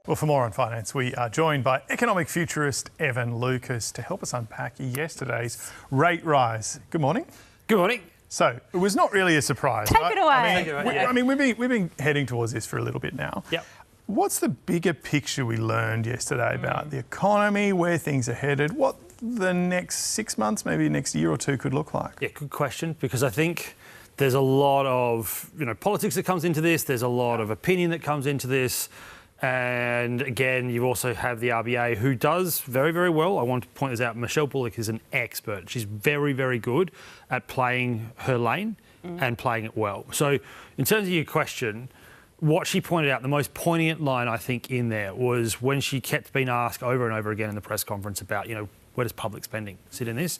Well, for more on finance, we are joined by economic futurist Evan Lucas to help us unpack yesterday's rate rise. Good morning. Good morning. So, it was not really a surprise, Take right? it away. I mean, we've been heading towards this for a little bit now. Yep. What's the bigger picture we learned yesterday about the economy, where things are headed, what the next 6 months, maybe next year or two could look like? Yeah, good question, because I think there's a lot of politics that comes into this. There's a lot of opinion that comes into this. And again, you also have the RBA, who does very, very well. I want to point this out. Gov Bullock is an expert. She's very, very good at playing her lane and playing it well. So in terms of your question, what she pointed out, the most poignant line, I think, in there was when she kept being asked over and over again in the press conference about, where does public spending sit in this?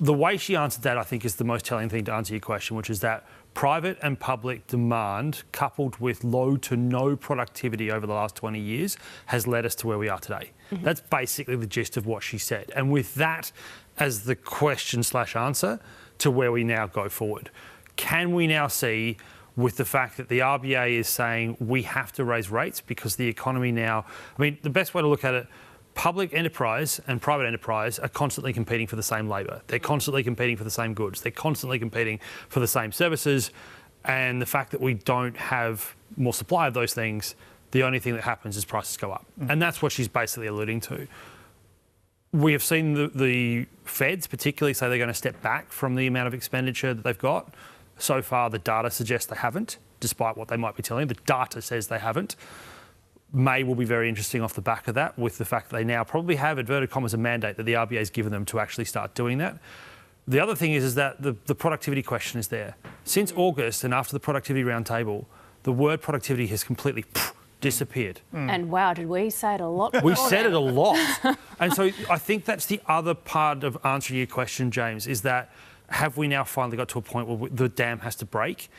The way she answered that, I think, is the most telling thing to answer your question, which is that private and public demand, coupled with low to no productivity over the last 20 years, has led us to where we are today. That's basically the gist of what she said. And with that as the question/answer to where we now go forward, can we now see, with the fact that the RBA is saying we have to raise rates because the economy now, the best way to look at it, public enterprise and private enterprise are constantly competing for the same labour. They're constantly competing for the same goods. They're constantly competing for the same services. And the fact that we don't have more supply of those things, the only thing that happens is prices go up. And that's what she's basically alluding to. We have seen the feds particularly say they're going to step back from the amount of expenditure that they've got. So far, the data suggests they haven't, despite what they might be telling you. The data says they haven't. May will be very interesting off the back of that, with the fact that they now probably have, inverted commas, a mandate that the RBA has given them to actually start doing that. The other thing is that the productivity question is there. Since August and after the productivity roundtable, the word productivity has completely disappeared. And wow, did we say it a lot? We said it a lot. And so I think that's the other part of answering your question, James, is that have we now finally got to a point where the dam has to break?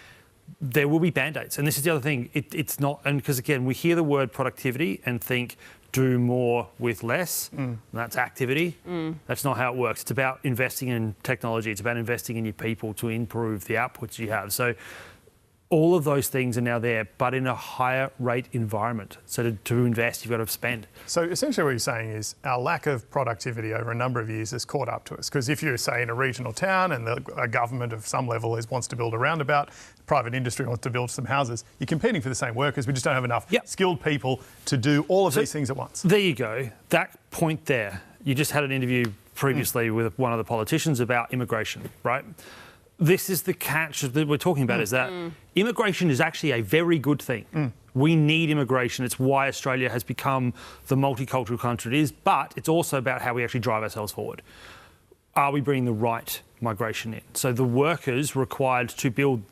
There will be band-aids. And this is the other thing. It's not... And because, again, we hear the word productivity and think do more with less. That's activity. That's not how it works. It's about investing in technology. It's about investing in your people to improve the outputs you have. So all of those things are now there, but in a higher rate environment. So to invest, you've got to spend. So essentially what you're saying is our lack of productivity over a number of years has caught up to us. Because if you're, say, in a regional town and a government of some level wants to build a roundabout, private industry wants to build some houses, you're competing for the same workers. We just don't have enough skilled people to do all of these things at once. There you go. That point there, you just had an interview previously with one of the politicians about immigration, right? This is the catch that we're talking about, is that immigration is actually a very good thing. We need immigration. It's why Australia has become the multicultural country it is, but it's also about how we actually drive ourselves forward. Are we bringing the right migration in? So the workers required to build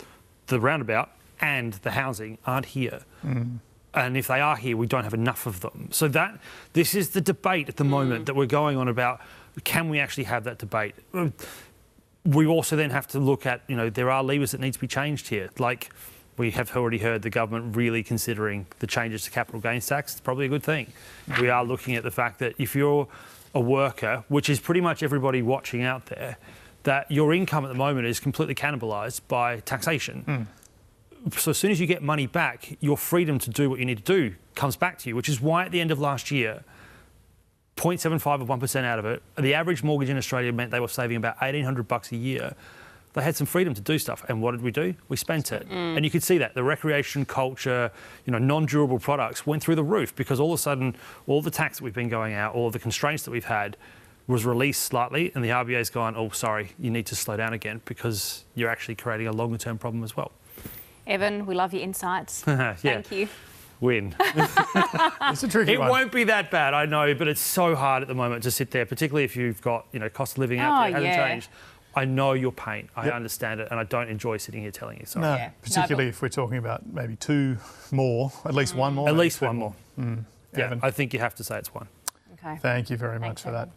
the roundabout and the housing aren't here. And if they are here, we don't have enough of them. So this is the debate at the moment that we're going on about, can we actually have that debate? We also then have to look at, there are levers that need to be changed here. Like we have already heard the government really considering the changes to capital gains tax. It's probably a good thing. We are looking at the fact that if you're a worker, which is pretty much everybody watching out there, that your income at the moment is completely cannibalised by taxation. So as soon as you get money back, your freedom to do what you need to do comes back to you, which is why at the end of last year, 0.75 of 1% out of it, the average mortgage in Australia meant they were saving about $1,800 a year. They had some freedom to do stuff. And what did we do? We spent it. And you could see that. The recreation culture, non-durable products went through the roof because all of a sudden, all the tax that we've been going out, all of the constraints that we've had was released slightly, and the RBA's gone, oh, sorry, you need to slow down again because you're actually creating a longer-term problem as well. Evan, we love your insights. Thank you. Win. It's a tricky one. It won't be that bad, I know, but it's so hard at the moment to sit there, particularly if you've got, cost of living out there, it hasn't changed. I know your pain. I understand it, and I don't enjoy sitting here telling you so. No, particularly if we're talking about maybe two more, at least one more. At least one more. Yeah, I think you have to say it's one. Okay. Thank you very much for that.